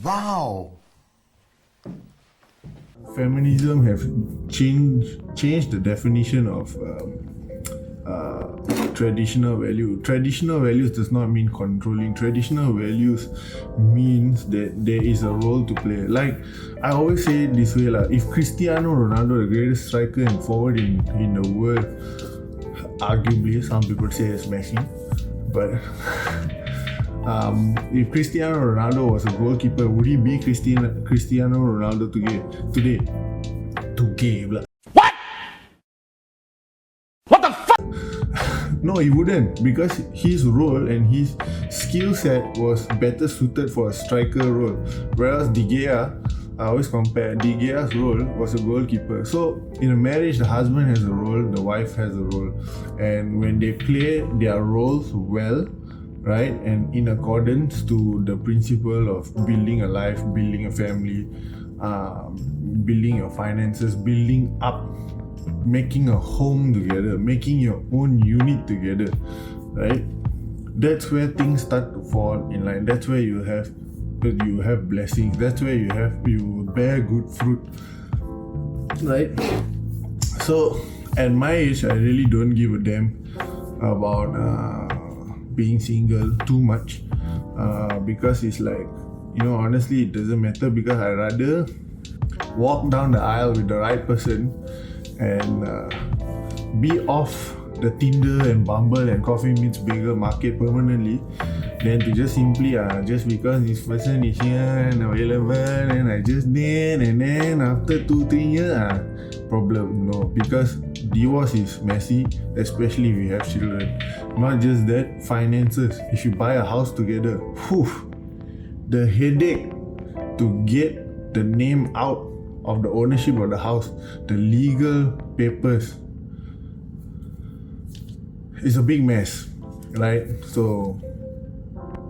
Wow! Feminism have changed the definition of traditional value. Traditional values does not mean controlling. Traditional values means that there is a role to play. Like I always say it this way, like, if Cristiano Ronaldo, the greatest striker and forward in the world, arguably some people say it's Messi, but if Cristiano Ronaldo was a goalkeeper, would he be Cristiano Ronaldo today? Blah. No, he wouldn't, because his role and his skill set was better suited for a striker role. Whereas De Gea, I always compare, De Gea's role was a goalkeeper. So in a marriage, the husband has a role, the wife has a role. And when they play their roles well, right, and in accordance to the principle of building a life, building a family, building your finances, building up, making a home together, making your own unit together, right? That's where things start to fall in line. That's where you have blessings. That's where you bear good fruit, right? So at my age, I really don't give a damn about being single too much, because it's like, honestly, it doesn't matter, because I rather walk down the aisle with the right person and be off the Tinder and Bumble and Coffee Meets Bagel market permanently than to just simply just because this person is here and available and I just did, and then after 2-3 years problem. No, because divorce is messy, especially if you have children. Not just that, finances. If you buy a house together, the headache to get the name out of the ownership of the house, the legal papers, is a big mess, right? So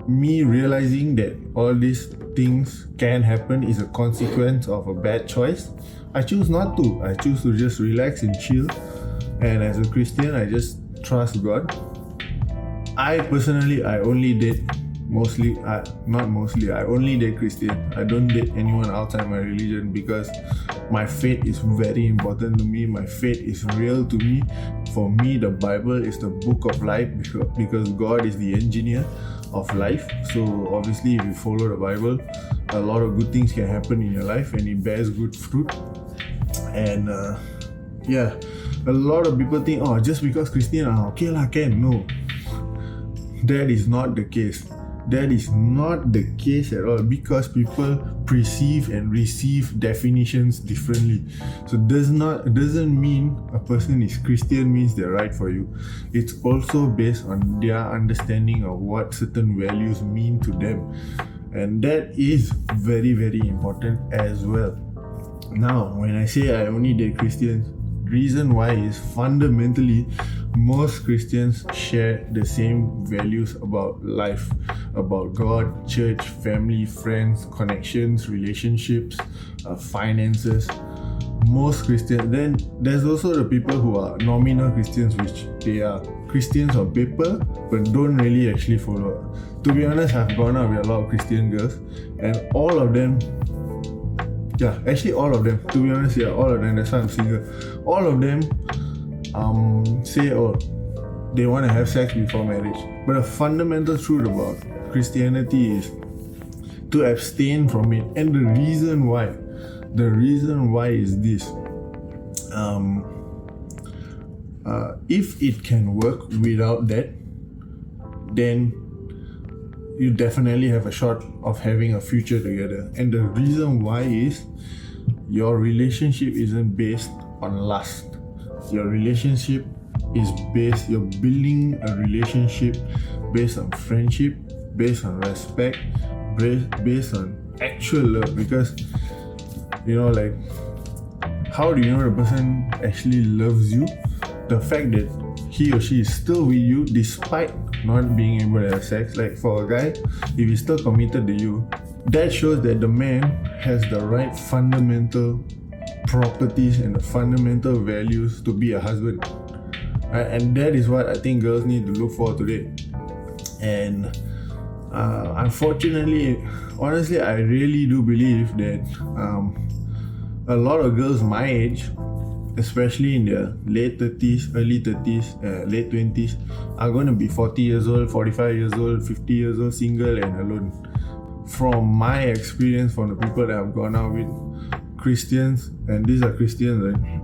me realizing that all these things can happen is a consequence of a bad choice. I choose not to. I choose to just relax and chill. And as a Christian, I just trust God. I only date I only date Christian. I don't date anyone outside my religion because my faith is very important to me. My faith is real to me. For me, the Bible is the book of life because God is the engineer of life. So obviously, if you follow the Bible, a lot of good things can happen in your life and it bears good fruit. And a lot of people think, just because Christian, okay lah, can. No, that is not the case. That is not the case at all, because people perceive and receive definitions differently. So doesn't mean a person is Christian means they're right for you. It's also based on their understanding of what certain values mean to them, and that is very, very important as well. Now, when I say I only date Christians, reason why is fundamentally most Christians share the same values about life, about God, church, family, friends, connections, relationships, finances. Most Christians. Then there's also the people who are nominal Christians, which they are Christians on paper but don't really actually follow. To be honest, I've gone out with a lot of Christian girls, and all of them, all of them, to be honest, all of them, that's why I'm single. All of them say, they want to have sex before marriage. But the fundamental truth about Christianity is to abstain from it. And the reason why is this. If it can work without that, then you definitely have a shot of having a future together. And the reason why is your relationship isn't based on lust. Your relationship is you're building a relationship based on friendship, based on respect, based on actual love. Because, how do you know the person actually loves you? The fact that he or she is still with you despite not being able to have sex. Like for a guy, if he's still committed to you, that shows that the man has the right fundamental properties and the fundamental values to be a husband. And that is what I think girls need to look for today. And unfortunately, honestly, I really do believe that a lot of girls my age, especially in their late 30s, early 30s, late 20s, are going to be 40 years old, 45 years old, 50 years old, single and alone. From my experience, from the people that I've gone out with, Christians, and these are Christians, right?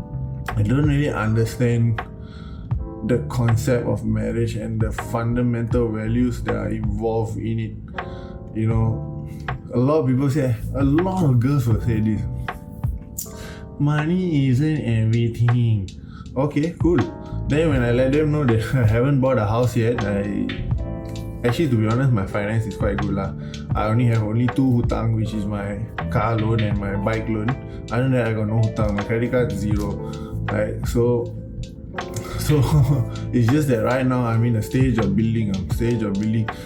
I don't really understand the concept of marriage and the fundamental values that are involved in it. You know, a lot of people say, a lot of girls will say this: money isn't everything. Okay, cool. Then when I let them know that I haven't bought a house yet, actually, to be honest, my finance is quite good lah. I have only 2 hutang, which is my car loan and my bike loan. Other than that, I got no hutang. My credit card is 0. Right? So it's just that right now I'm in a stage of building.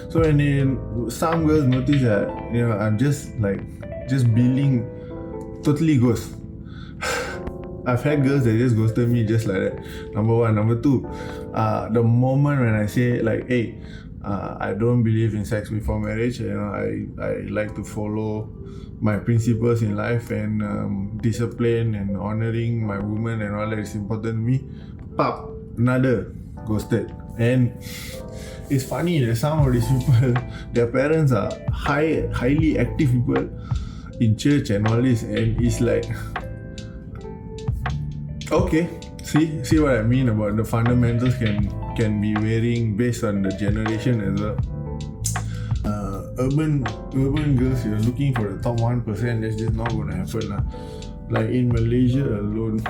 So when some girls notice that, you know, I'm just building, totally ghost. I've had girls that just ghosted me just like that. Number one. Number two, the moment when I say like, hey, I don't believe in sex before marriage. You know, I like to follow my principles in life, and discipline and honoring my woman and all that is important to me. Pop, another ghosted. And it's funny that some of these people, their parents are highly active people in church and all this, and it's like, okay, see what I mean about the fundamentals can be varying based on the generation as well. Urban girls, you're looking for the top 1%, that's just not going to happen lah. Like in Malaysia alone,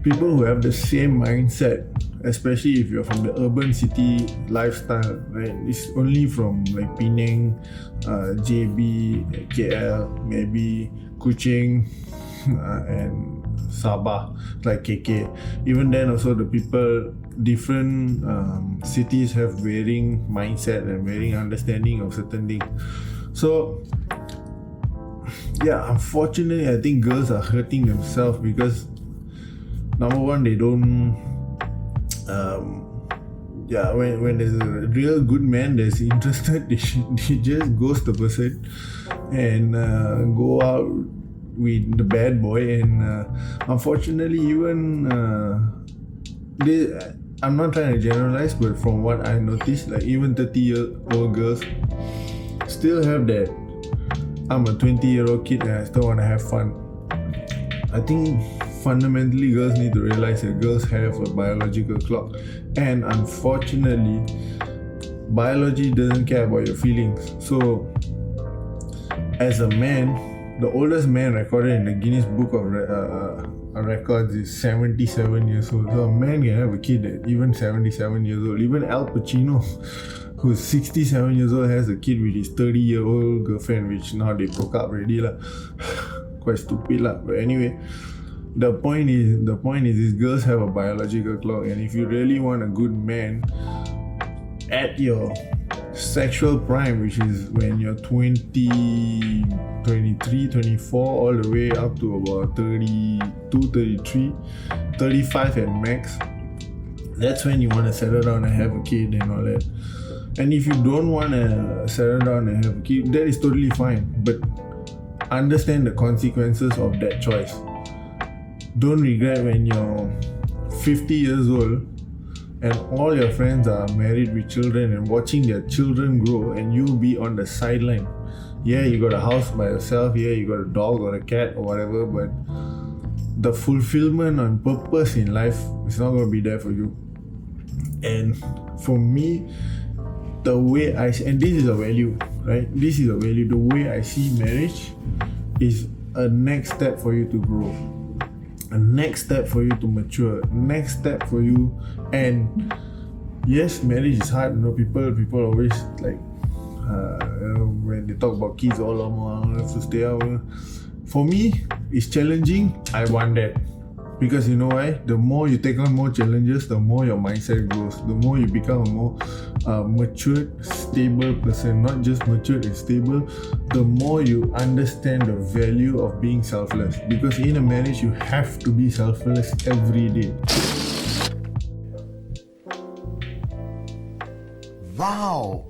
people who have the same mindset, especially if you're from the urban city lifestyle, right? It's only from like Penang, JB, KL, maybe Kuching, and Sabah, like KK. Even then also the people, different cities have varying mindset and varying understanding of certain things. So yeah, unfortunately I think girls are hurting themselves because number one, they don't when there's a real good man that's interested, they just ghost the person and go out with the bad boy. And unfortunately, even I'm not trying to generalize, but from what I noticed, like even 30-year-old girls still have that, I'm a 20-year-old kid and I still want to have fun. I think fundamentally girls need to realize that girls have a biological clock, and unfortunately biology doesn't care about your feelings. So as a man, the oldest man recorded in the Guinness Book of Records is 77 years old. So a man can have a kid at even 77 years old. Even Al Pacino, who's 67 years old, has a kid with his 30-year-old girlfriend, which now they broke up already lah. Quite stupid lah. But anyway, the point is these girls have a biological clock, and if you really want a good man at your sexual prime, which is when you're 20, 23, 24, all the way up to about 32, 33, 35 at max, that's when you want to settle down and have a kid and all that. And if you don't want to settle down and have a kid, that is totally fine, but understand the consequences of that choice. Don't regret when you're 50 years old and all your friends are married with children and watching their children grow, and you be on the sideline. Yeah, you got a house by yourself, yeah, you got a dog or a cat or whatever, but the fulfillment and purpose in life is not going to be there for you. And for me, the way and this is a value, right? This is a value. The way I see marriage is a next step for you to grow, a next step for you to mature, next step for you. And yes, marriage is hard. You know, people always like when they talk about kids, all I have to stay out. For me, it's challenging. I want that. Because you know why? The more you take on more challenges, the more your mindset grows. The more you become a more matured, stable person. Not just matured and stable. The more you understand the value of being selfless. Because in a marriage, you have to be selfless every day. Wow.